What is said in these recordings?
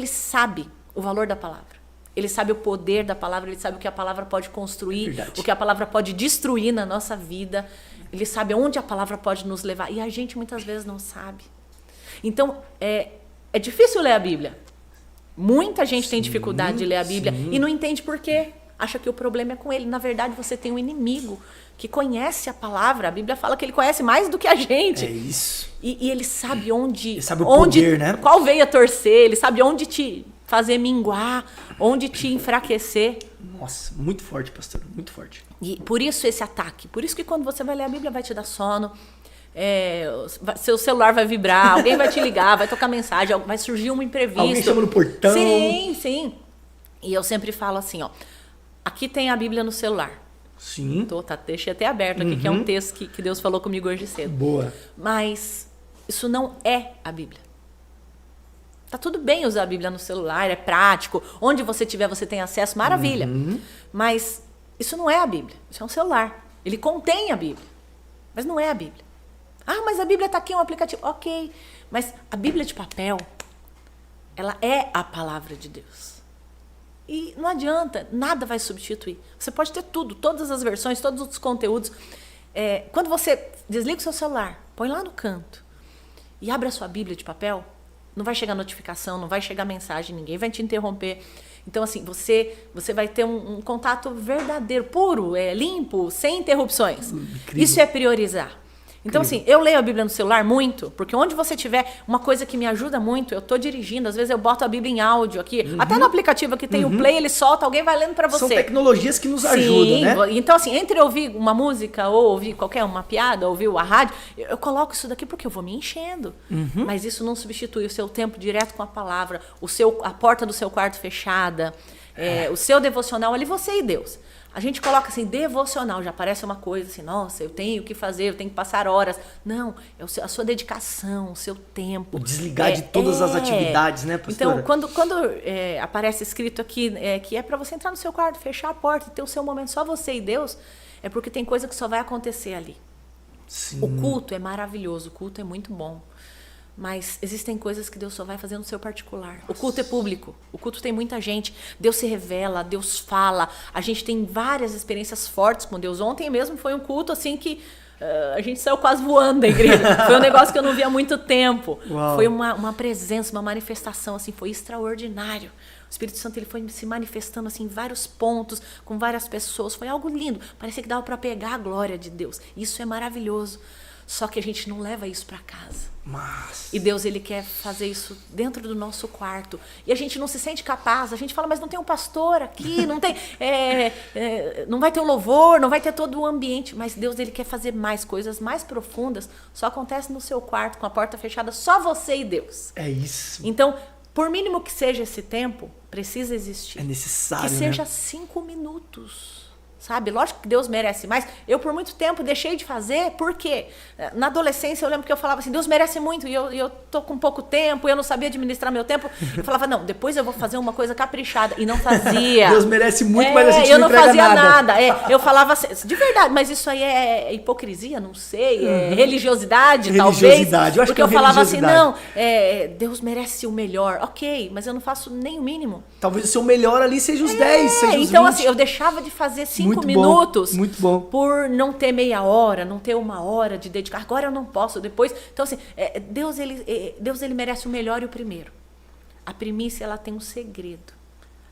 Ele sabe o valor da palavra. Ele sabe o poder da palavra, ele sabe o que a palavra pode construir, o que a palavra pode destruir na nossa vida. Ele sabe onde a palavra pode nos levar. E a gente muitas vezes não sabe. Então, é difícil ler a Bíblia. Muita gente tem dificuldade de ler a Bíblia e não entende por quê. Acha que o problema é com ele. Na verdade, você tem um inimigo que conhece a palavra. A Bíblia fala que ele conhece mais do que a gente. É isso. E ele sabe onde... Ele sabe o poder, né? Qual veia torcer. Ele sabe onde te fazer minguar, onde te enfraquecer. Nossa, muito forte, pastor. Muito forte. E por isso esse ataque. Por isso que quando você vai ler a Bíblia, vai te dar sono. Seu celular vai vibrar, alguém vai te ligar, vai tocar mensagem, vai surgir um imprevisto. Alguém chama no portão. Sim, sim. E eu sempre falo assim, ó. Aqui tem a Bíblia no celular. Sim. Deixei até aberto aqui, que é um texto que Deus falou comigo hoje cedo. Boa. Mas isso não é a Bíblia. Tá tudo bem usar a Bíblia no celular, é prático. Onde você estiver, você tem acesso, maravilha. Mas isso não é a Bíblia. Isso é um celular. Ele contém a Bíblia. Mas não é a Bíblia. Ah, mas a Bíblia está aqui, um aplicativo. Ok. Mas a Bíblia de papel, ela é a palavra de Deus. E não adianta, nada vai substituir. Você pode ter tudo, todas as versões, todos os conteúdos. Quando você desliga o seu celular, põe lá no canto e abre a sua Bíblia de papel, não vai chegar notificação, não vai chegar mensagem, ninguém vai te interromper. Então, assim, você vai ter um contato verdadeiro, puro, limpo, sem interrupções. Incrível. Isso é priorizar. Então, assim, eu leio a Bíblia no celular muito, porque onde você tiver, uma coisa que me ajuda muito, eu estou dirigindo, às vezes eu boto a Bíblia em áudio aqui, até no aplicativo que tem o play, ele solta, alguém vai lendo para você. São tecnologias que nos ajudam, né? Então, assim, entre eu ouvir uma música ou ouvir uma piada, ouvir a rádio, eu coloco isso daqui porque eu vou me enchendo. Mas isso não substitui o seu tempo direto com a palavra, a porta do seu quarto fechada, o seu devocional ali, você e Deus. A gente coloca assim, devocional, já parece uma coisa assim, nossa, eu tenho que fazer, eu tenho que passar horas. Não, é a sua dedicação, o seu tempo. O desligar de todas as atividades, né, pastora? Então, quando aparece escrito aqui que é para você entrar no seu quarto, fechar a porta e ter o seu momento só você e Deus, é porque tem coisa que só vai acontecer ali. Sim. O culto é maravilhoso, o culto é muito bom. Mas existem coisas que Deus só vai fazer no seu particular. O culto é público. O culto tem muita gente. Deus se revela, Deus fala. A gente tem várias experiências fortes com Deus. Ontem mesmo foi um culto assim que a gente saiu quase voando da igreja. Foi um negócio que eu não via há muito tempo. Uau. Foi uma presença, uma manifestação, assim, foi extraordinário. O Espírito Santo ele foi se manifestando assim, em vários pontos, com várias pessoas. Foi algo lindo. Parecia que dava para pegar a glória de Deus. Isso é maravilhoso. Só que a gente não leva isso para casa. E Deus, ele quer fazer isso dentro do nosso quarto. E a gente não se sente capaz. A gente fala, mas não tem um pastor aqui, não tem, não vai ter um louvor, não vai ter todo o ambiente. Mas Deus, ele quer fazer mais coisas mais profundas. Só acontece no seu quarto, com a porta fechada, só você e Deus. É isso. Então, por mínimo que seja esse tempo, precisa existir. É necessário, que seja 5 minutos. Sabe? Lógico que Deus merece mais. Eu, por muito tempo, deixei de fazer. Por quê? Na adolescência, eu lembro que eu falava assim, Deus merece muito. E eu tô com pouco tempo, eu não sabia administrar meu tempo. Eu falava, não, depois eu vou fazer uma coisa caprichada. E não fazia. Deus merece muito, mas a gente não entrega fazia nada. Eu falava assim, de verdade, mas isso aí é hipocrisia? Não sei. É religiosidade, talvez. Religiosidade. Eu acho porque que é eu falava assim, não, religiosidade. Deus merece o melhor. Ok, mas eu não faço nem o mínimo. Talvez o seu melhor ali seja os 10, seja os então 20. assim, eu deixava de fazer 5 Muito minutos bom, muito bom. por não ter meia hora, não ter 1 hora de dedicar. Agora eu não posso, depois. Então assim, Deus ele merece o melhor e o primeiro. A primícia, ela tem um segredo.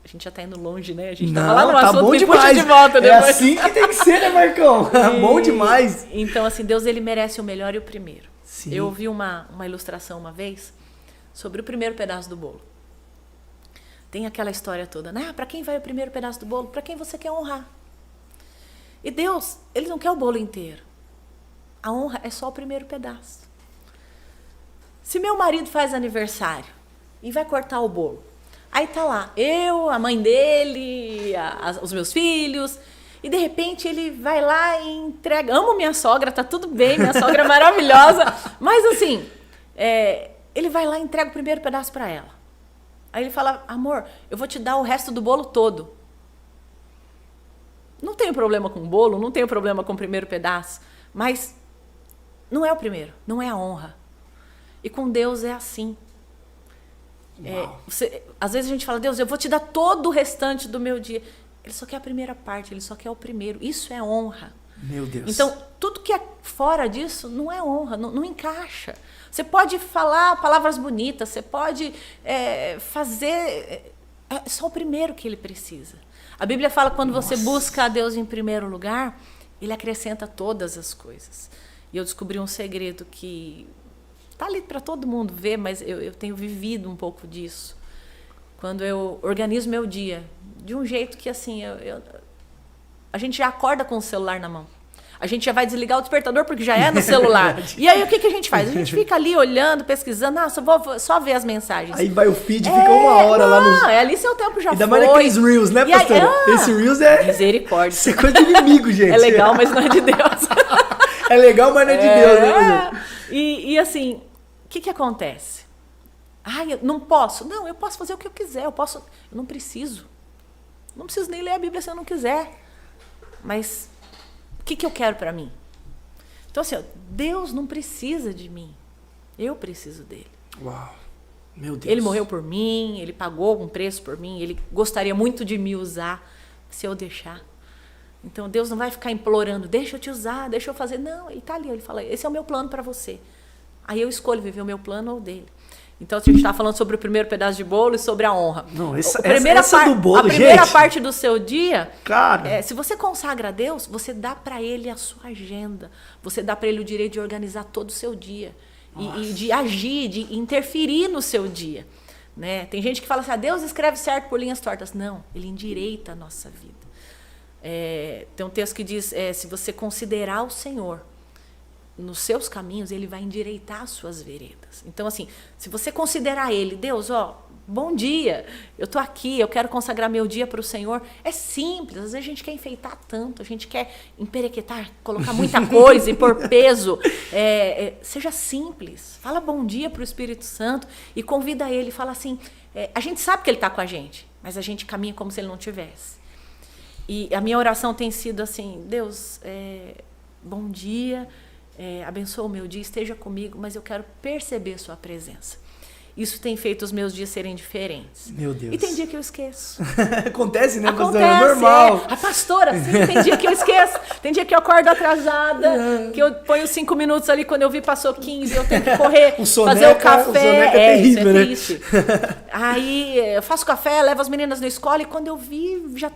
A gente já tá indo longe, né? A gente tava lá no assunto, bom me demais. puxa de volta depois. É assim que tem que ser, né, Marcão? Bom demais. Então assim, Deus ele merece o melhor e o primeiro. Sim. Eu ouvi uma ilustração uma vez sobre o primeiro pedaço do bolo. Tem aquela história toda, né? Para quem vai o primeiro pedaço do bolo? Para quem você quer honrar. E Deus, ele não quer o bolo inteiro. A honra é só o primeiro pedaço. Se meu marido faz aniversário e vai cortar o bolo, aí tá lá, eu, a mãe dele, os meus filhos, e de repente ele vai lá e entrega. Amo minha sogra, tá tudo bem, minha sogra é maravilhosa, mas assim, ele vai lá e entrega o primeiro pedaço para ela. Aí ele fala, amor, eu vou te dar o resto do bolo todo. Não tenho problema com o bolo, não tenho problema com o primeiro pedaço, mas não é o primeiro, não é a honra. E com Deus é assim. Às vezes a gente fala, Deus, eu vou te dar todo o restante do meu dia. Ele só quer a primeira parte, ele só quer o primeiro. Isso é honra. Meu Deus. Então, tudo que é fora disso não é honra, não encaixa. Você pode falar palavras bonitas, você pode fazer... É só o primeiro que ele precisa. A Bíblia fala que quando você busca a Deus em primeiro lugar, ele acrescenta todas as coisas. E eu descobri um segredo que está ali para todo mundo ver, mas eu tenho vivido um pouco disso. Quando eu organizo meu dia de um jeito que, assim, a gente já acorda com o celular na mão. A gente já vai desligar o despertador porque já é no celular. E aí, o que a gente faz? A gente fica ali olhando, pesquisando. Vou só ver as mensagens. Aí vai o feed, fica uma hora lá no... ali seu tempo já foi. Ainda mais naqueles Reels, né, pastora? Esse Reels é... Misericórdia. Isso é coisa de inimigo, gente. É legal, mas não é de Deus. É legal, mas não é de Deus, né? E assim, o que acontece? Eu não posso. Não, eu posso fazer o que eu quiser. Eu não preciso. Não preciso nem ler a Bíblia se eu não quiser. Mas... o que eu quero para mim? Então, assim, Deus não precisa de mim. Eu preciso dele. Uau, meu Deus. Ele morreu por mim, ele pagou um preço por mim, ele gostaria muito de me usar se eu deixar. Então, Deus não vai ficar implorando, deixa eu te usar, deixa eu fazer. Não, ele está ali, ele fala, esse é o meu plano para você. Aí eu escolho viver o meu plano ou o dele. Então, a gente está falando sobre o primeiro pedaço de bolo e sobre a honra. Não, essa do bolo, a primeira parte do seu dia, cara, se você consagra a Deus, você dá para ele a sua agenda. Você dá para ele o direito de organizar todo o seu dia. E de agir, de interferir no seu dia. Né? Tem gente que fala assim, Deus escreve certo por linhas tortas. Não, ele endireita a nossa vida. Tem um texto que diz, se você considerar o Senhor nos seus caminhos, ele vai endireitar as suas veredas. Então, assim, se você considerar ele, Deus, bom dia, eu estou aqui, eu quero consagrar meu dia para o Senhor. É simples, às vezes a gente quer enfeitar tanto, a gente quer emperequetar, colocar muita coisa e pôr peso. Seja simples, fala bom dia para o Espírito Santo e convida ele, fala assim, a gente sabe que ele está com a gente, mas a gente caminha como se ele não tivesse. E a minha oração tem sido assim, Deus, bom dia, abençoa o meu dia, esteja comigo, mas eu quero perceber sua presença. Isso tem feito os meus dias serem diferentes. Meu Deus. E tem dia que eu esqueço. Acontece, né, pastora? É normal. A pastora, sim, tem dia que eu esqueço. Tem dia que eu acordo atrasada, que eu ponho 5 minutos ali, quando eu vi passou 15, eu tenho que correr, fazer o café. O soneca é terrível, né? Triste. Aí eu faço café, levo as meninas na escola e quando eu vi, já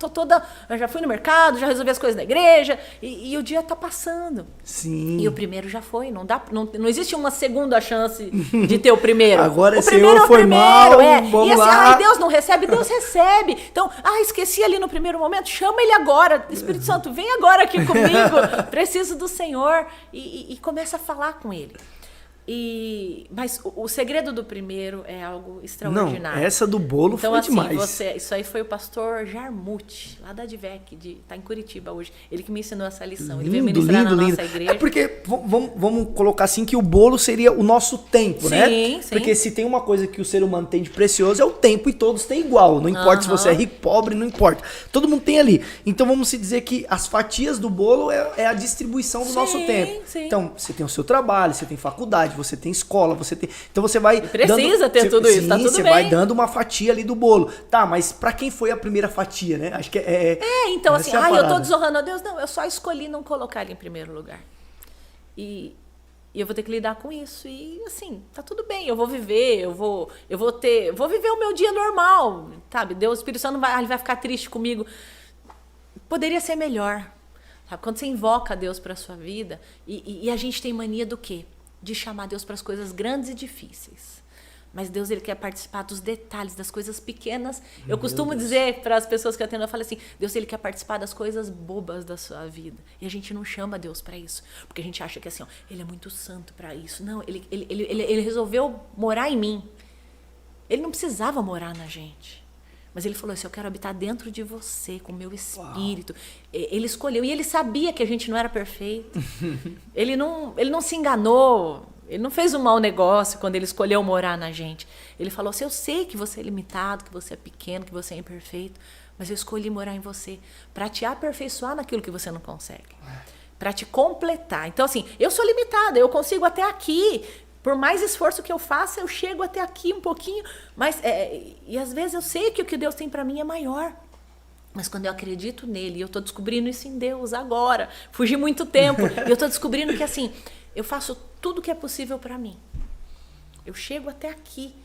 fui no mercado, já resolvi as coisas da igreja e o dia tá passando. Sim. E o primeiro já foi, não existe uma segunda chance de ter o primeiro. Agora o primeiro é o foi primeiro, mal, vamos e assim, lá. Deus não recebe, Deus recebe. Então, esqueci ali no primeiro momento, chama ele agora. Espírito Santo, vem agora aqui comigo, preciso do Senhor. E começa a falar com ele. Mas o segredo do primeiro é algo extraordinário. Não, essa do bolo então, foi assim, demais. Isso aí foi o pastor Jarmuth, lá da Advec, tá em Curitiba hoje. Ele que me ensinou essa lição. Ele veio ministrar na nossa igreja. É porque, vamos colocar assim, que o bolo seria o nosso tempo, né? Sim. Porque se tem uma coisa que o ser humano tem de precioso, é o tempo, e todos têm igual. Não importa se você é rico, pobre, não importa. Todo mundo tem ali. Então vamos se dizer que as fatias do bolo é a distribuição do nosso tempo. Sim. Então, você tem o seu trabalho, você tem faculdade, você tem escola, você tem... Então você vai... Precisa ter tudo isso, tá tudo você bem. vai dando uma fatia ali do bolo. Tá, mas pra quem foi a primeira fatia, né? Acho que então assim, eu tô desonrando a Deus. Não, eu só escolhi não colocar ele em primeiro lugar. E eu vou ter que lidar com isso. E assim, tá tudo bem, eu vou viver, eu vou viver o meu dia normal, sabe? Deus, o Espírito Santo ele vai ficar triste comigo. Poderia ser melhor. Sabe? Quando você invoca a Deus pra sua vida, e a gente tem mania do quê? De chamar Deus para as coisas grandes e difíceis. Mas Deus, ele quer participar dos detalhes, das coisas pequenas. Eu costumo dizer para as pessoas que eu atendo, eu falo assim, Deus, ele quer participar das coisas bobas da sua vida. E a gente não chama Deus para isso. Porque a gente acha que assim, ele é muito santo para isso. Não, ele resolveu morar em mim. Ele não precisava morar na gente. Mas ele falou assim, eu quero habitar dentro de você, com o meu espírito. Uau. Ele escolheu, e ele sabia que a gente não era perfeito. Ele não se enganou, ele não fez um mau negócio quando ele escolheu morar na gente. Ele falou assim, eu sei que você é limitado, que você é pequeno, que você é imperfeito, mas eu escolhi morar em você para te aperfeiçoar naquilo que você não consegue. Para te completar. Então assim, eu sou limitada, eu consigo até aqui. Por mais esforço que eu faça, eu chego até aqui um pouquinho, mas e às vezes eu sei que o que Deus tem para mim é maior. Mas quando eu acredito nele, e eu estou descobrindo isso em Deus agora, fugi muito tempo, e eu estou descobrindo que assim, eu faço tudo que é possível para mim. Eu chego até aqui,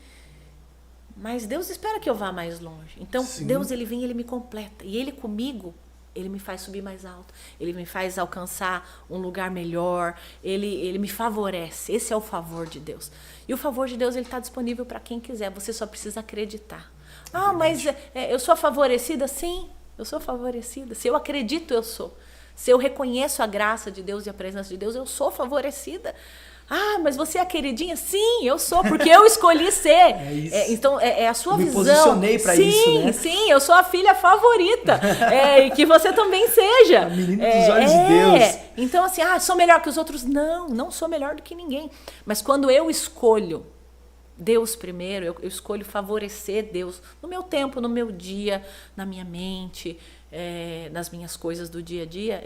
mas Deus espera que eu vá mais longe. Então, sim, Deus, ele vem, ele me completa. E ele comigo, ele me faz subir mais alto. Ele me faz alcançar um lugar melhor. Ele me favorece. Esse é o favor de Deus. E o favor de Deus, ele está disponível para quem quiser. Você só precisa acreditar. Ah, mas eu sou favorecida? Sim, eu sou favorecida. Se eu acredito, eu sou. Se eu reconheço a graça de Deus e a presença de Deus, eu sou favorecida. Ah, mas você é a queridinha? Sim, eu sou, porque eu escolhi ser. Então, é a sua visão. Me posicionei para isso, né? Sim, eu sou a filha favorita. E que você também seja. A menina dos olhos de Deus. Então, assim, sou melhor que os outros? Não sou melhor do que ninguém. Mas quando eu escolho Deus primeiro, eu escolho favorecer Deus no meu tempo, no meu dia, na minha mente, nas minhas coisas do dia a dia,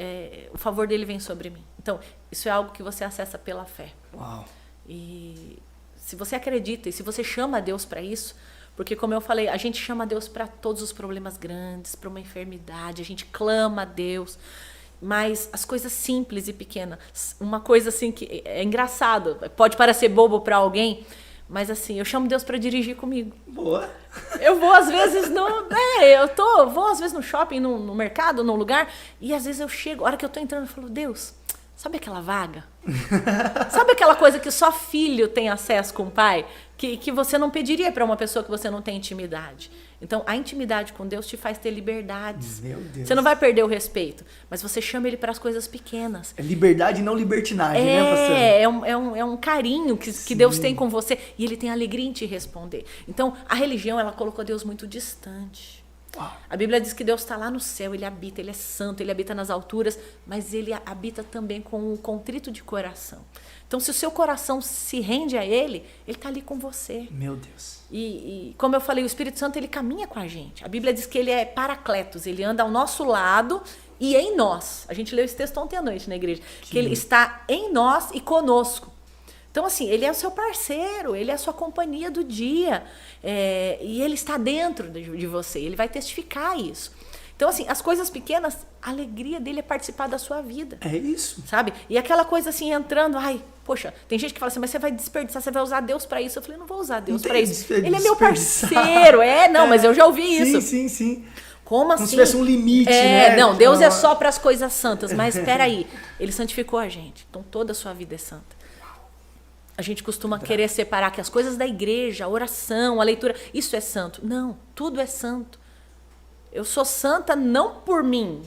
o favor dele vem sobre mim. Então, isso é algo que você acessa pela fé. Uau. E se você acredita e se você chama a Deus para isso, porque como eu falei, a gente chama a Deus para todos os problemas grandes, para uma enfermidade, a gente clama a Deus, mas as coisas simples e pequenas, uma coisa assim que é engraçado, pode parecer bobo para alguém, mas assim, eu chamo Deus para dirigir comigo. Boa. Eu vou às vezes vou às vezes no shopping, no mercado, num lugar, e às vezes eu chego, a hora que eu tô entrando, eu falo, Deus, sabe aquela vaga? Sabe aquela coisa que só filho tem acesso com o pai? Que você não pediria para uma pessoa que você não tem intimidade. Então, a intimidade com Deus te faz ter liberdades. Meu Deus. Você não vai perder o respeito, mas você chama ele para as coisas pequenas. É liberdade e não libertinagem, né, pastor? É um carinho que Deus tem com você e ele tem alegria em te responder. Então, a religião, ela colocou Deus muito distante. A Bíblia diz que Deus está lá no céu, ele habita, ele é santo, ele habita nas alturas, mas ele habita também com um contrito de coração. Então, se o seu coração se rende a ele está ali com você. Meu Deus. E como eu falei, o Espírito Santo, ele caminha com a gente. A Bíblia diz que ele é paracletos, ele anda ao nosso lado e em nós. A gente leu esse texto ontem à noite na igreja. Que ele está em nós e conosco. Então, assim, ele é o seu parceiro, ele é a sua companhia do dia. E ele está dentro de você, ele vai testificar isso. Então, assim, as coisas pequenas, a alegria dele é participar da sua vida. É isso. Sabe? E aquela coisa assim, entrando, poxa, tem gente que fala assim, mas você vai desperdiçar, você vai usar Deus para isso. Eu falei, não vou usar Deus para isso. Ele é meu parceiro. Mas eu já ouvi isso. Sim. Como assim? Como se tivesse um limite, né? Não, Deus é só para as coisas santas. Mas espera aí, ele santificou a gente. Então toda a sua vida é santa. A gente costuma querer separar que as coisas da igreja, a oração, a leitura, isso é santo. Não, tudo é santo. Eu sou santa não por mim.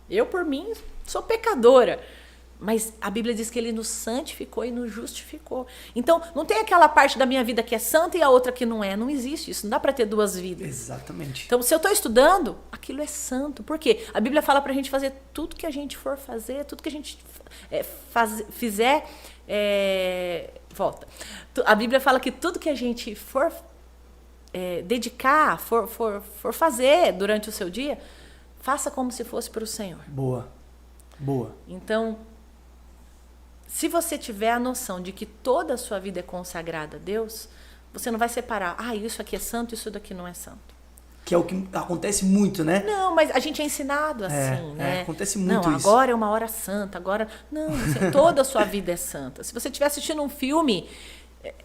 Eu, por mim, sou pecadora. Mas a Bíblia diz que ele nos santificou e nos justificou. Então, não tem aquela parte da minha vida que é santa e a outra que não é. Não existe isso. Não dá para ter duas vidas. Exatamente. Então, se eu estou estudando, aquilo é santo. Por quê? A Bíblia fala para a gente fazer tudo que a gente for fazer, tudo que a gente fizer... Volta. A Bíblia fala que tudo que a gente for dedicar, for fazer durante o seu dia, faça como se fosse para o Senhor. Boa. Então, se você tiver a noção de que toda a sua vida é consagrada a Deus, você não vai separar, isso aqui é santo, isso daqui não é santo. Que é o que acontece muito, né? Não, mas a gente é ensinado assim, né? Acontece muito isso. Agora é uma hora santa, agora... Não, assim, toda a sua vida é santa. Se você estiver assistindo um filme,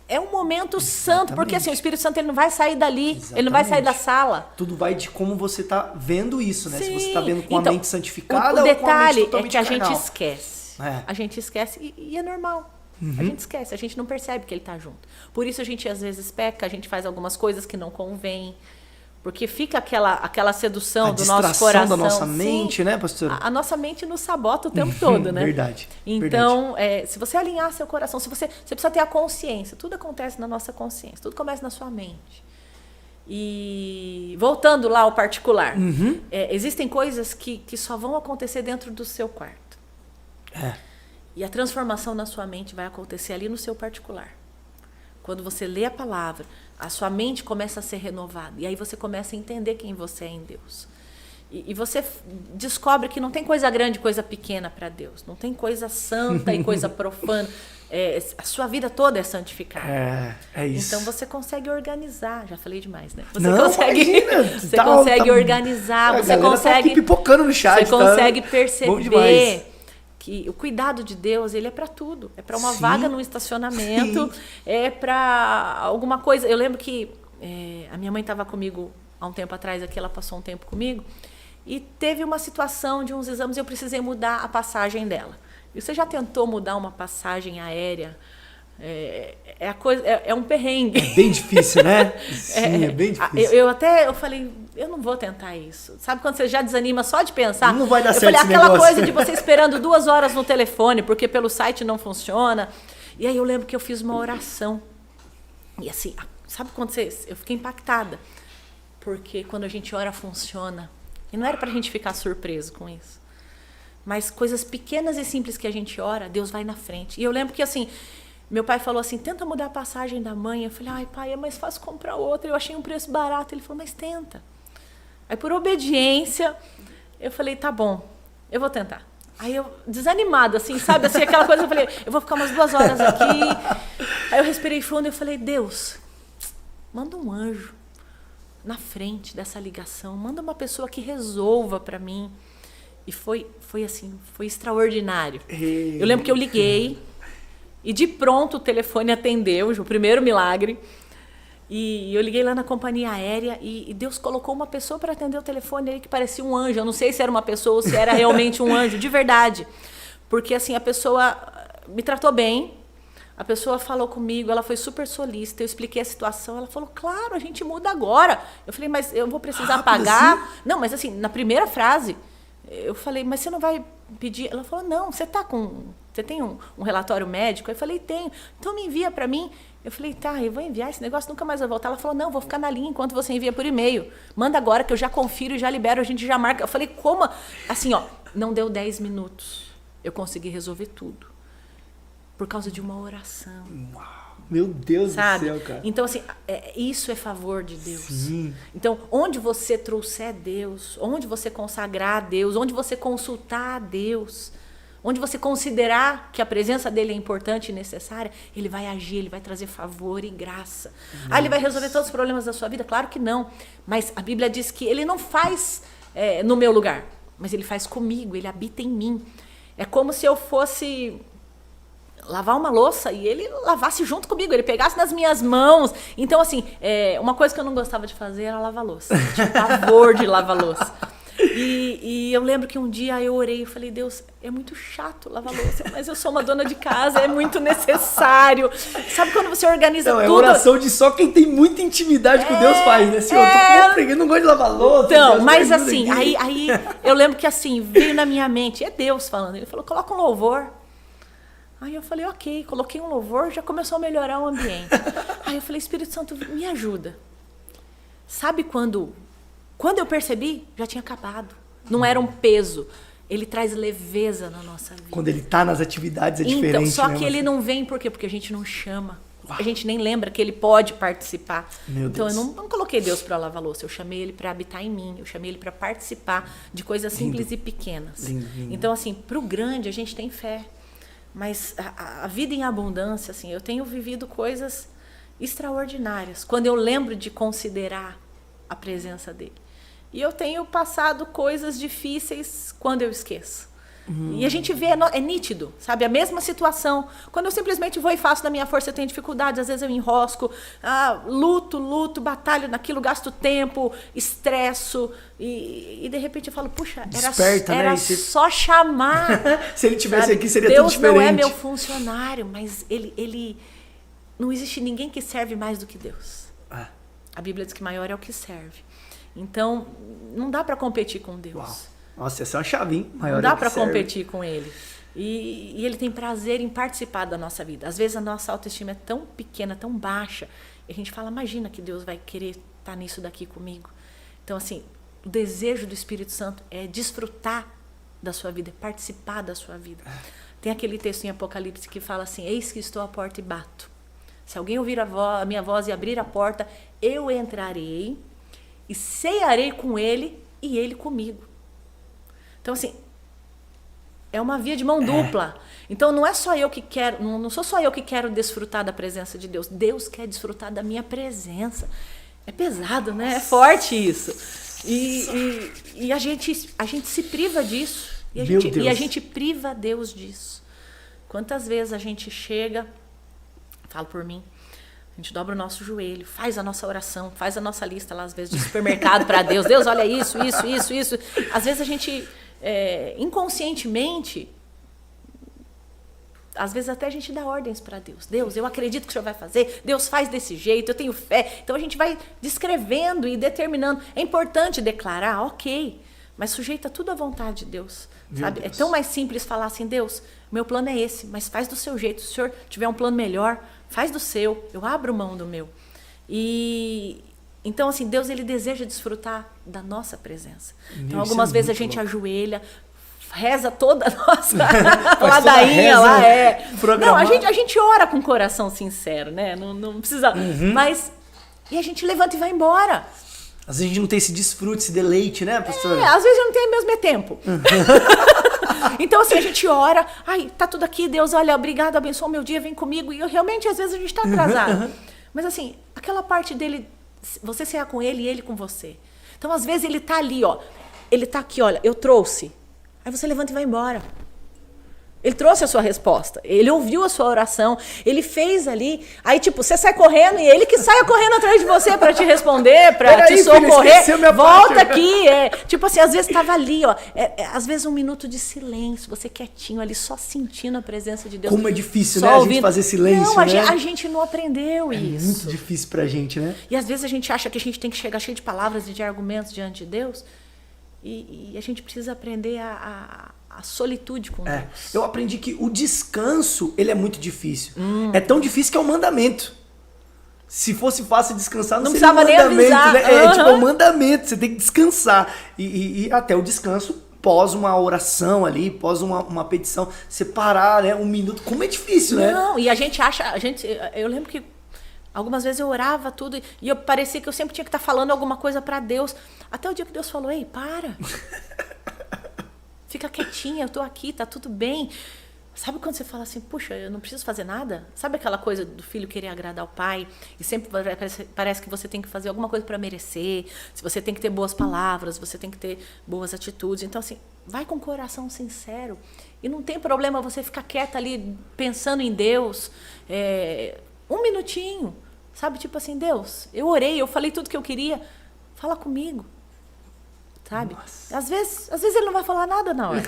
é um momento santo, porque assim, o Espírito Santo ele não vai sair dali, ele não vai sair da sala. Tudo vai de como você está vendo isso, né? Sim. Se você está vendo com a mente santificada o ou com a mente detalhe totalmente é que a carnal. gente esquece. A gente esquece e é normal. A gente esquece, a gente não percebe que ele está junto. Por isso a gente às vezes peca, a gente faz algumas coisas que não convém. Porque fica aquela sedução do nosso coração. Da nossa mente, né, pastor? A nossa mente nos sabota o tempo todo, né? Verdade. Então, se você alinhar seu coração, você precisa ter a consciência. Tudo acontece na nossa consciência, tudo começa na sua mente. E voltando lá ao particular, existem coisas que só vão acontecer dentro do seu quarto. E a transformação na sua mente vai acontecer ali no seu particular. Quando você lê a palavra, a sua mente começa a ser renovada. E aí você começa a entender quem você é em Deus. E você descobre que não tem coisa grande e coisa pequena para Deus. Não tem coisa santa e coisa profana. A sua vida toda é santificada. É isso. Então você consegue organizar. Já falei demais, né? Você Não, consegue, imagina, você consegue organizar. Você consegue tá aqui pipocando no chat. Você consegue Bom perceber demais. que o cuidado de Deus, ele é para tudo. É para uma Sim. vaga no estacionamento, Sim. é para alguma coisa. Eu lembro que a minha mãe estava comigo há um tempo atrás aqui, ela passou um tempo comigo, e teve uma situação de uns exames e eu precisei mudar a passagem dela. E você já tentou mudar uma passagem aérea? É um perrengue. É bem difícil, né? Sim, é bem difícil. Eu falei, eu não vou tentar isso. Sabe quando você já desanima só de pensar? Não vai dar certo falei, esse aquela negócio. coisa de você esperando 2 horas no telefone, porque pelo site não funciona. E aí eu lembro que eu fiz uma oração. E assim, sabe quando eu fiquei impactada. Porque quando a gente ora, funciona. E não era pra gente ficar surpreso com isso. Mas coisas pequenas e simples que a gente ora, Deus vai na frente. E eu lembro que assim, meu pai falou assim, tenta mudar a passagem da mãe. Eu falei, ai pai, é mais fácil comprar outra. Eu achei um preço barato. Ele falou, mas tenta. Aí por obediência, eu falei, tá bom, eu vou tentar. Aí eu, desanimada, assim, sabe? Assim, aquela coisa, eu falei, eu vou ficar umas 2 horas aqui. Aí eu respirei fundo e eu falei, Deus, manda um anjo na frente dessa ligação. Manda uma pessoa que resolva para mim. E foi assim, foi extraordinário. Eu lembro que eu liguei e de pronto o telefone atendeu, o primeiro milagre. E eu liguei lá na companhia aérea e Deus colocou uma pessoa para atender o telefone aí que parecia um anjo. Eu não sei se era uma pessoa ou se era realmente um anjo, de verdade. Porque assim, a pessoa me tratou bem, a pessoa falou comigo, ela foi super solícita, eu expliquei a situação, ela falou, claro, a gente muda agora. Eu falei, mas eu vou precisar pagar? Assim? Não, mas assim, na primeira frase, eu falei, mas você não vai pedir? Ela falou, não, você tem um relatório médico? Eu falei, tenho. Então me envia para mim. Eu falei, tá, eu vou enviar, esse negócio nunca mais vai voltar. Ela falou, não, vou ficar na linha enquanto você envia por e-mail. Manda agora que eu já confiro e já libero, a gente já marca. Eu falei, como? Assim, ó, não deu 10 minutos. Eu consegui resolver tudo. Por causa de uma oração. Uau, meu Deus Sabe? do céu, cara. Então, assim, isso é favor de Deus. Sim. Então, onde você trouxer Deus, onde você consagrar a Deus, onde você consultar a Deus, onde você considerar que a presença dele é importante e necessária, ele vai agir, ele vai trazer favor e graça. Ah, ele vai resolver todos os problemas da sua vida? Claro que não. Mas a Bíblia diz que ele não faz no meu lugar, mas ele faz comigo, ele habita em mim. É como se eu fosse lavar uma louça e ele lavasse junto comigo, ele pegasse nas minhas mãos. Então, assim, uma coisa que eu não gostava de fazer era lavar louça. Eu tinha pavor de lavar louça. E eu lembro que um dia eu orei e falei, Deus, é muito chato lavar louça, mas eu sou uma dona de casa, é muito necessário. Sabe quando você organiza tudo? É oração de só quem tem muita intimidade com Deus faz, né? Senhor, eu não gosto de lavar louça. Então, Deus, mas assim, aí eu lembro que assim, veio na minha mente, é Deus falando, ele falou, coloca um louvor. Aí eu falei, ok, coloquei um louvor, já começou a melhorar o ambiente. Aí eu falei, Espírito Santo, me ajuda. Sabe quando eu percebi, já tinha acabado. Não era um peso. Ele traz leveza na nossa vida. Quando ele tá nas atividades é diferente. Então, só né, que ele não vem por quê? Porque a gente não chama. A gente nem lembra que ele pode participar. Meu então Deus. eu não coloquei Deus para lavar louça, eu chamei ele para habitar em mim, eu chamei ele para participar de coisas simples e pequenas. Lindo. Então assim, pro grande a gente tem fé. Mas a vida em abundância, assim, eu tenho vivido coisas extraordinárias quando eu lembro de considerar a presença dele. E eu tenho passado coisas difíceis quando eu esqueço. E a gente vê, é nítido, sabe? A mesma situação. Quando eu simplesmente vou e faço da minha força, eu tenho dificuldades, às vezes eu enrosco, luto, batalho naquilo, gasto tempo, estresso. E de repente eu falo, puxa, era só chamar. Se ele tivesse aqui, seria Deus tudo diferente. Deus não é meu funcionário, mas ele não existe ninguém que serve mais do que Deus. A Bíblia diz que maior é o que serve. Então, não dá para competir com Deus. Uau. Nossa, essa é uma chave, hein? Não dá para competir com ele. E ele tem prazer em participar da nossa vida. Às vezes a nossa autoestima é tão pequena, tão baixa, e a gente fala, imagina que Deus vai querer estar nisso daqui comigo. Então, assim, o desejo do Espírito Santo é desfrutar da sua vida, é participar da sua vida. Tem aquele texto em Apocalipse que fala assim, eis que estou à porta e bato. Se alguém ouvir a minha voz e abrir a porta, eu entrarei e cearei com ele e Ele comigo. Então, assim, é uma via de mão dupla. Então, não é só eu que quero, não sou só eu que quero desfrutar da presença de Deus. Deus quer desfrutar da minha presença. É pesado, né? É forte isso. E a gente se priva disso. E a gente priva Deus disso. Quantas vezes a gente chega, falo por mim, a gente dobra o nosso joelho, faz a nossa oração, faz a nossa lista lá, às vezes, de supermercado para Deus. Deus, olha isso. Às vezes a gente, inconscientemente, às vezes até a gente dá ordens para Deus. Deus, eu acredito que o Senhor vai fazer. Deus faz desse jeito, eu tenho fé. Então a gente vai descrevendo e determinando. É importante declarar, ok, mas sujeita tudo à vontade de Deus. Sabe? Deus. É tão mais simples falar assim, Deus, meu plano é esse, mas faz do seu jeito. Se o Senhor tiver um plano melhor, faz do seu. Eu abro mão do meu. Então, assim, Deus, ele deseja desfrutar da nossa presença. Então, algumas vezes a gente ajoelha, reza toda a nossa ladainha lá. Não, a gente ora com o coração sincero, né? Não precisa. Mas. E a gente levanta e vai embora. Às vezes a gente não tem esse desfrute, esse deleite, né, pastor? Às vezes eu não tenho mesmo tempo. Então, assim, a gente ora. Ai, tá tudo aqui, Deus, olha, obrigado, abençoa o meu dia, vem comigo. E realmente, às vezes, a gente tá atrasado. Mas, assim, aquela parte dele, você cear com ele e ele com você. Então, às vezes, ele tá ali, ó. Ele tá aqui, olha, eu trouxe. Aí você levanta e vai embora. Ele trouxe a sua resposta. Ele ouviu a sua oração. Ele fez ali. Aí, tipo, você sai correndo e ele que sai correndo atrás de você para te responder, para te socorrer. Volta aqui. Tipo assim, às vezes estava ali, ó. Às vezes 1 minuto de silêncio, você quietinho ali, só sentindo a presença de Deus. Como é difícil, né? A gente fazer silêncio, não, né? A gente não aprendeu isso. É muito difícil pra gente, né? E às vezes a gente acha que a gente tem que chegar cheio de palavras e de argumentos diante de Deus. E a gente precisa aprender a solitude com Deus. Eu aprendi que o descanso, ele é muito difícil. É tão difícil que é um mandamento. Se fosse fácil descansar, não seria um mandamento, nem avisar. Né? Tipo, é um mandamento, você tem que descansar. E até o descanso, pós uma oração ali, pós uma petição, separar, né, 1 minuto, como é difícil, né? Não, e a gente acha, eu lembro que algumas vezes eu orava tudo e eu parecia que eu sempre tinha que estar falando alguma coisa para Deus. Até o dia que Deus falou, ei, para. Fica quietinha, eu tô aqui, tá tudo bem. Sabe quando você fala assim, puxa, eu não preciso fazer nada? Sabe aquela coisa do filho querer agradar o pai? E sempre parece que você tem que fazer alguma coisa para merecer. Se você tem que ter boas palavras, você tem que ter boas atitudes. Então, assim, vai com o coração sincero. E não tem problema você ficar quieta ali, pensando em Deus. 1 minutinho. Sabe, tipo assim, Deus, eu orei, eu falei tudo que eu queria. Fala comigo. Sabe? Às vezes ele não vai falar nada na hora.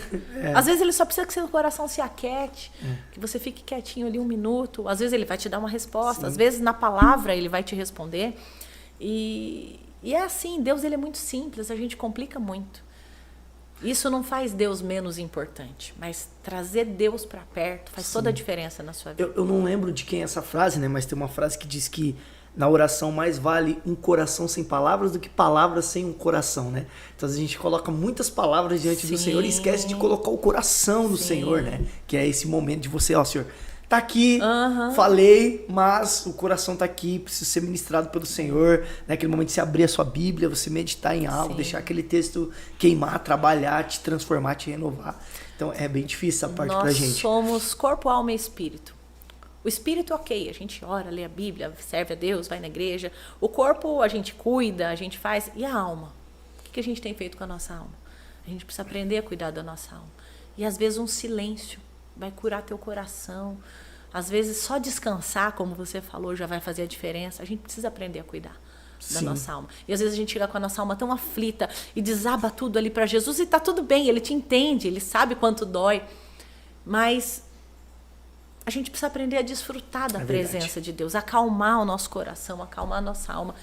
Às vezes ele só precisa que seu coração se aquiete, que você fique quietinho ali 1 minuto. Às vezes ele vai te dar uma resposta, Sim. Às vezes na palavra ele vai te responder. E é assim, Deus ele é muito simples, a gente complica muito. Isso não faz Deus menos importante, mas trazer Deus para perto faz Sim. toda a diferença na sua vida. Eu não lembro de quem é essa frase, né? Mas tem uma frase que diz que na oração mais vale um coração sem palavras do que palavras sem um coração, né? Então a gente coloca muitas palavras diante Sim. do Senhor e esquece de colocar o coração do Sim. Senhor, né? Que é esse momento de você, ó, Senhor, tá aqui, falei, mas o coração tá aqui, precisa ser ministrado pelo Senhor, né? Aquele momento de você abrir a sua Bíblia, você meditar em algo, Sim. deixar aquele texto queimar, trabalhar, te transformar, te renovar. Então é bem difícil essa parte pra gente. Nós somos corpo, alma e espírito. O espírito, ok, a gente ora, lê a Bíblia, serve a Deus, vai na igreja. O corpo a gente cuida, a gente faz. E a alma? O que a gente tem feito com a nossa alma? A gente precisa aprender a cuidar da nossa alma. E às vezes um silêncio vai curar teu coração. Às vezes só descansar, como você falou, já vai fazer a diferença. A gente precisa aprender a cuidar da nossa alma. E às vezes a gente chega com a nossa alma tão aflita e desaba tudo ali para Jesus e tá tudo bem, ele te entende, ele sabe quanto dói. Mas a gente precisa aprender a desfrutar da presença de Deus, acalmar o nosso coração, acalmar a nossa alma.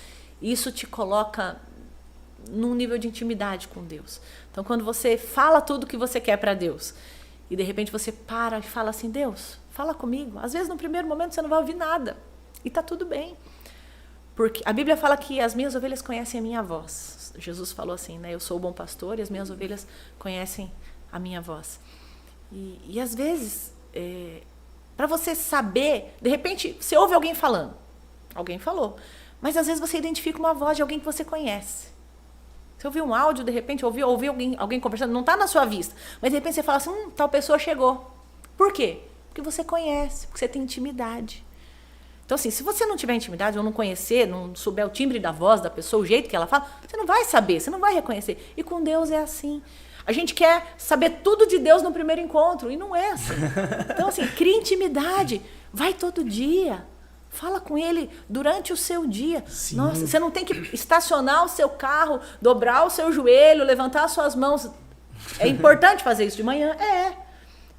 Isso te coloca num nível de intimidade com Deus. Então, quando você fala tudo que você quer para Deus e de repente você para e fala assim, Deus, fala comigo. Às vezes, no primeiro momento, você não vai ouvir nada. E tá tudo bem. Porque a Bíblia fala que as minhas ovelhas conhecem a minha voz. Jesus falou assim, né? Eu sou o bom pastor e as minhas ovelhas conhecem a minha voz. E às vezes... para você saber, de repente, você ouve alguém falando. Alguém falou. Mas às vezes você identifica uma voz de alguém que você conhece. Você ouviu um áudio, de repente, ouviu alguém conversando, não está na sua vista. Mas de repente você fala assim, tal pessoa chegou. Por quê? Porque você conhece, porque você tem intimidade. Então, assim, se você não tiver intimidade, ou não conhecer, não souber o timbre da voz da pessoa, o jeito que ela fala, você não vai saber, você não vai reconhecer. E com Deus é assim. A gente quer saber tudo de Deus no primeiro encontro, e não é assim. Então, assim, cria intimidade. Vai todo dia. Fala com ele durante o seu dia. Sim. Nossa, você não tem que estacionar o seu carro, dobrar o seu joelho, levantar as suas mãos. É importante fazer isso de manhã? É.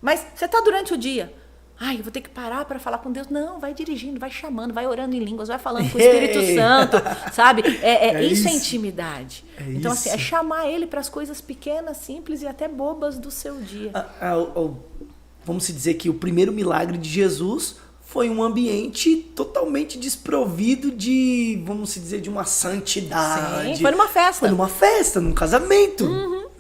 Mas você está durante o dia. Ai, eu vou ter que parar para falar com Deus. Não, vai dirigindo, vai chamando, vai orando em línguas, vai falando com o Espírito Santo, sabe? Isso é intimidade. Então, assim, é chamar ele para as coisas pequenas, simples e até bobas do seu dia. Vamos dizer que o primeiro milagre de Jesus foi um ambiente totalmente desprovido de, vamos dizer, de uma santidade. Sim, foi numa festa. Foi numa festa, num casamento.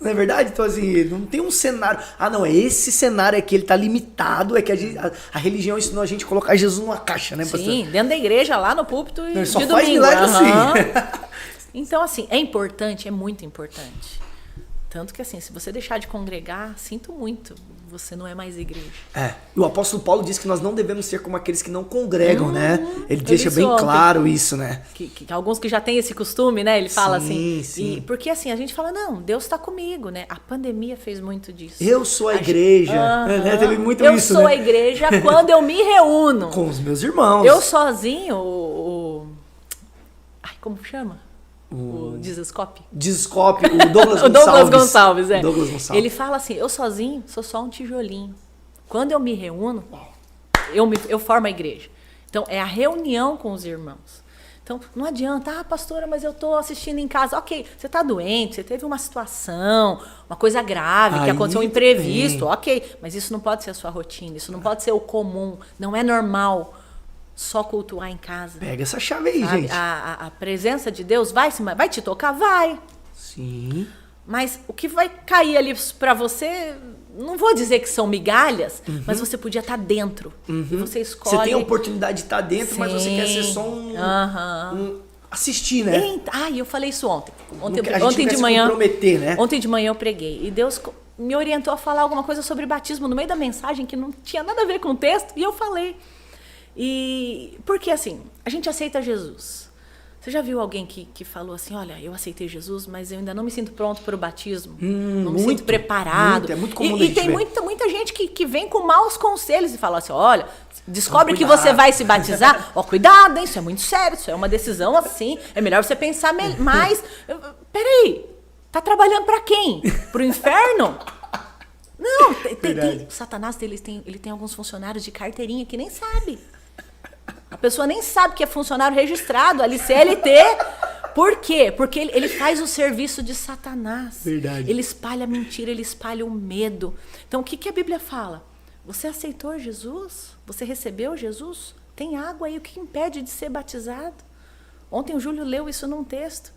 Não é verdade? Então, assim, não tem um cenário. Ah, não, é esse cenário aqui, ele tá limitado. É que a religião ensinou a gente a colocar Jesus numa caixa, né, pastor? Sim, dentro da igreja, lá no púlpito e ele só de faz domingo. milagre assim. Então, assim, é importante, é muito importante. Tanto que, assim, se você deixar de congregar, sinto muito, você não é mais igreja. E o apóstolo Paulo diz que nós não devemos ser como aqueles que não congregam, né? Ele deixa bem claro isso, né? Que alguns que já têm esse costume, né? Ele fala sim, assim. Sim. Porque assim, a gente fala, não, Deus está comigo, né? A pandemia fez muito disso. Eu sou a igreja. Né? Teve muito eu isso, sou né? a igreja quando eu me reúno. Com os meus irmãos. Eu sozinho, Ai, como chama? O Dizescope. Dizescope, o Douglas Gonçalves. O Douglas Gonçalves, é. Douglas Gonçalves. Ele fala assim, eu sozinho sou só um tijolinho. Quando eu me reúno, eu formo a igreja. Então, é a reunião com os irmãos. Então, não adianta, pastora, mas eu estou assistindo em casa. Ok, você está doente, você teve uma situação, uma coisa grave, que aconteceu um imprevisto, ok. Mas isso não pode ser a sua rotina, isso não pode ser o comum, não é normal só cultuar em casa. Pega essa chave aí, sabe? gente. A presença de Deus vai te tocar? Vai. Sim. Mas o que vai cair ali para você, não vou dizer que são migalhas, mas você podia estar dentro. E você escolhe. Você tem a oportunidade de estar dentro, mas você quer ser só assistir, né? Eu falei isso ontem. A gente de manhã. Comprometer, né? Ontem de manhã eu preguei. E Deus me orientou a falar alguma coisa sobre batismo no meio da mensagem que não tinha nada a ver com o texto. E eu falei. E porque assim, a gente aceita Jesus. Você já viu alguém que falou assim, olha, eu aceitei Jesus, mas eu ainda não me sinto pronto para o batismo, não me sinto preparado. É muito comum e tem muita gente que vem com maus conselhos e fala assim, olha, descobre que você vai se batizar, cuidado, hein, isso é muito sério, isso é uma decisão assim, é melhor você pensar mais. Peraí, tá trabalhando para quem? Pro inferno? Não, Satanás ele tem alguns funcionários de carteirinha que nem sabe. A pessoa nem sabe que é funcionário registrado, ali CLT. Por quê? Porque ele faz o serviço de Satanás. Verdade. Ele espalha a mentira, ele espalha o medo. Então, o que a Bíblia fala? Você aceitou Jesus? Você recebeu Jesus? Tem água aí, o que impede de ser batizado? Ontem o Júlio leu isso num texto.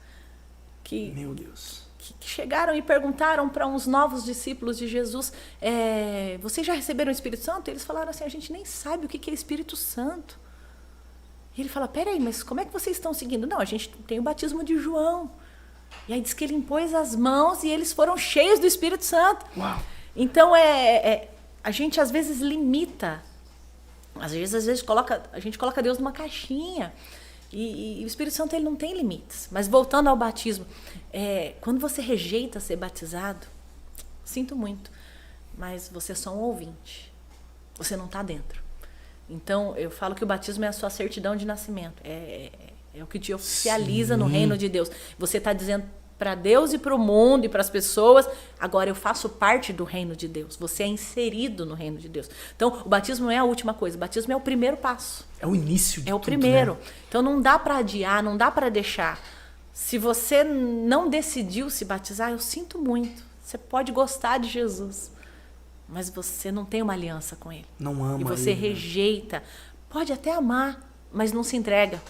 Meu Deus. Que chegaram e perguntaram para uns novos discípulos de Jesus, vocês já receberam o Espírito Santo? E eles falaram assim, a gente nem sabe o que é Espírito Santo. E ele fala, peraí, mas como é que vocês estão seguindo? Não, a gente tem o batismo de João. E aí diz que ele impôs as mãos e eles foram cheios do Espírito Santo. Uau. Então, a gente às vezes limita. Às vezes a gente coloca Deus numa caixinha. E o Espírito Santo ele não tem limites. Mas voltando ao batismo, quando você rejeita ser batizado, sinto muito, mas você é só um ouvinte. Você não está dentro. Então, eu falo que o batismo é a sua certidão de nascimento. É o que te oficializa no reino de Deus. Você está dizendo para Deus e para o mundo e para as pessoas, agora eu faço parte do reino de Deus. Você é inserido no reino de Deus. Então, o batismo não é a última coisa. O batismo é o primeiro passo. É o início de tudo. É o tudo, primeiro. Né? Então, não dá para adiar, não dá para deixar. Se você não decidiu se batizar, eu sinto muito. Você pode gostar de Jesus, mas você não tem uma aliança com ele. Não ama. E você ele, rejeita. Pode até amar, mas não se entrega.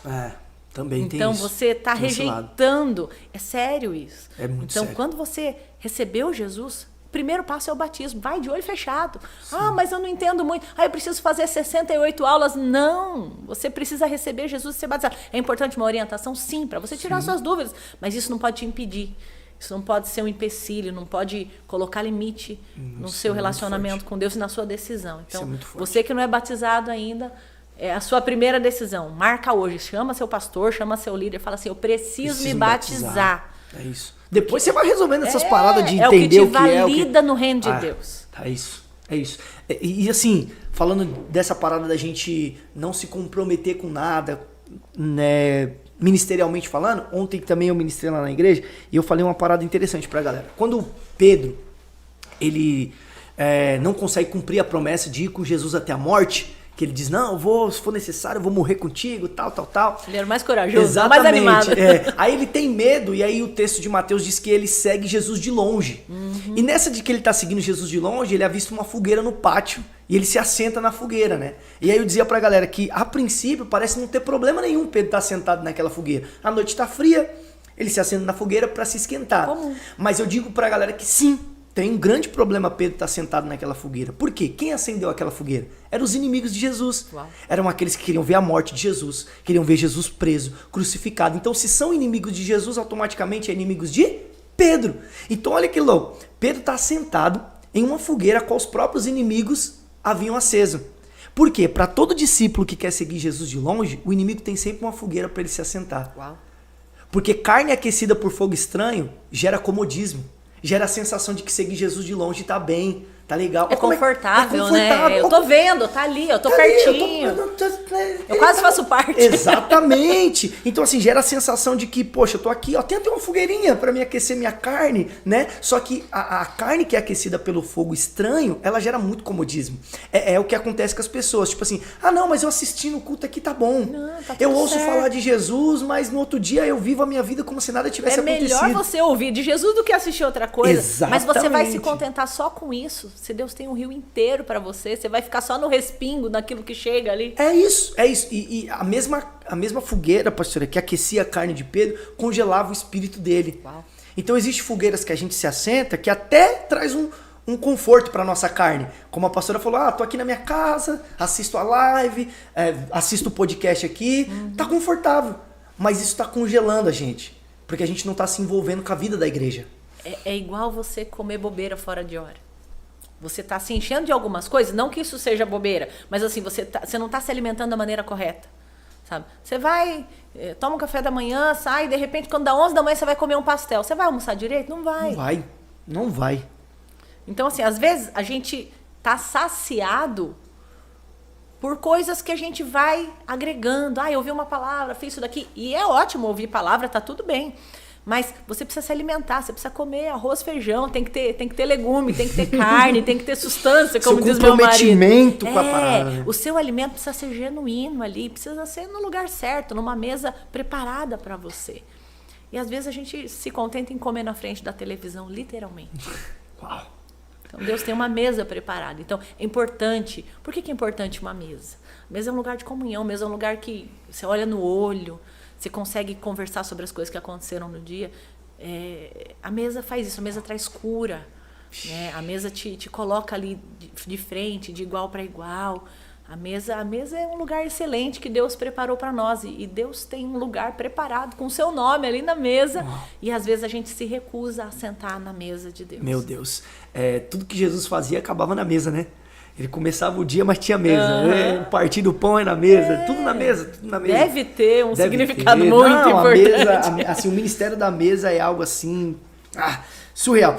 Também tem então isso. Você está rejeitando. É sério isso. É muito então, sério. quando você recebeu Jesus, o primeiro passo é o batismo. Vai de olho fechado. Mas eu não entendo muito. Eu preciso fazer 68 aulas. Não. Você precisa receber Jesus e ser batizado. É importante uma orientação? Sim, para você tirar suas dúvidas. Mas isso não pode te impedir Isso não pode ser um empecilho, não pode colocar limite no seu relacionamento com Deus e na sua decisão. Então, você que não é batizado ainda, é a sua primeira decisão. Marca hoje, chama seu pastor, chama seu líder, fala assim, eu preciso me batizar. É isso. Depois você vai resolvendo essas paradas de entender o que é. É o que te valida no reino de Deus. É isso. É isso. E assim, falando dessa parada da gente não se comprometer com nada, né, ministerialmente falando, ontem também eu ministrei lá na igreja e eu falei uma parada interessante pra galera. Quando Pedro, ele não consegue cumprir a promessa de ir com Jesus até a morte, que ele diz, não, eu vou, se for necessário, eu vou morrer contigo, tal. Ele era mais corajoso, exatamente, mais animado. Aí ele tem medo, e aí o texto de Mateus diz que ele segue Jesus de longe. E nessa de que ele tá seguindo Jesus de longe, ele avista uma fogueira no pátio, e ele se assenta na fogueira, né? E aí eu dizia pra galera que, a princípio, parece não ter problema nenhum Pedro estar sentado naquela fogueira. A noite tá fria, ele se assenta na fogueira pra se esquentar. Comum. Mas eu digo pra galera que sim, tem um grande problema Pedro estar sentado naquela fogueira. Por quê? Quem acendeu aquela fogueira? Eram os inimigos de Jesus. Uau. Eram aqueles que queriam ver a morte de Jesus, queriam ver Jesus preso, crucificado. Então, se são inimigos de Jesus, automaticamente é inimigos de Pedro. Então, olha que louco. Pedro está sentado em uma fogueira a qual os próprios inimigos haviam aceso. Por quê? Para todo discípulo que quer seguir Jesus de longe, o inimigo tem sempre uma fogueira para ele se assentar. Uau. Porque carne aquecida por fogo estranho gera comodismo. Gera a sensação de que seguir Jesus de longe tá bem, tá legal. É confortável, né? Eu tô vendo, tá ali, eu tô pertinho. Eu quase faço parte. Exatamente. Então, assim, gera a sensação de que, poxa, eu tô aqui, ó, tem até uma fogueirinha pra me aquecer minha carne, né? Só que a carne que é aquecida pelo fogo estranho, ela gera muito comodismo. É o que acontece com as pessoas. Tipo assim, não, mas eu assisti no culto aqui, tá bom. Não, tá tudo eu ouço certo. falar de Jesus, mas no outro dia eu vivo a minha vida como se nada tivesse acontecido. É melhor você ouvir de Jesus do que assistir outra coisa. Exatamente. Mas você vai se contentar só com isso. Se Deus tem um rio inteiro pra você, você vai ficar só no respingo, naquilo que chega ali. É isso. E a mesma fogueira, pastora, que aquecia a carne de Pedro, congelava o espírito dele. Uau. Então existem fogueiras que a gente se assenta, que até traz um conforto pra nossa carne. Como a pastora falou, tô aqui na minha casa, assisto a live, assisto o podcast aqui, tá confortável. Mas isso tá congelando a gente, porque a gente não tá se envolvendo com a vida da igreja. É igual você comer bobeira fora de hora. Você tá se enchendo de algumas coisas, não que isso seja bobeira, mas assim, você não tá se alimentando da maneira correta, sabe? Você vai, toma um café da manhã, sai, de repente, quando dá 11 da manhã, você vai comer um pastel. Você vai almoçar direito? Não vai. Não vai. Então, assim, às vezes a gente tá saciado por coisas que a gente vai agregando. Eu ouvi uma palavra, fiz isso daqui. E é ótimo ouvir palavra, tá tudo bem. Mas você precisa se alimentar, você precisa comer arroz, feijão, tem que ter legume, tem que ter carne, tem que ter substância, como diz meu marido. Seu comprometimento com a parada. O seu alimento precisa ser genuíno ali, precisa ser no lugar certo, numa mesa preparada para você. E às vezes a gente se contenta em comer na frente da televisão, literalmente. Uau. Então Deus tem uma mesa preparada. Então é importante. Por que é importante uma mesa? A mesa é um lugar de comunhão, a mesa é um lugar que você olha no olho, você consegue conversar sobre as coisas que aconteceram no dia. A mesa faz isso, a mesa traz cura. Né? A mesa te coloca ali de frente, de igual para igual. A mesa é um lugar excelente que Deus preparou para nós. E Deus tem um lugar preparado com o seu nome ali na mesa. Uau. E às vezes a gente se recusa a sentar na mesa de Deus. Meu Deus. Tudo que Jesus fazia acabava na mesa, né? Ele começava o dia, mas tinha mesa. O partir do pão é na mesa. Tudo na mesa. Deve ter um significado muito importante. O ministério da mesa é algo assim surreal.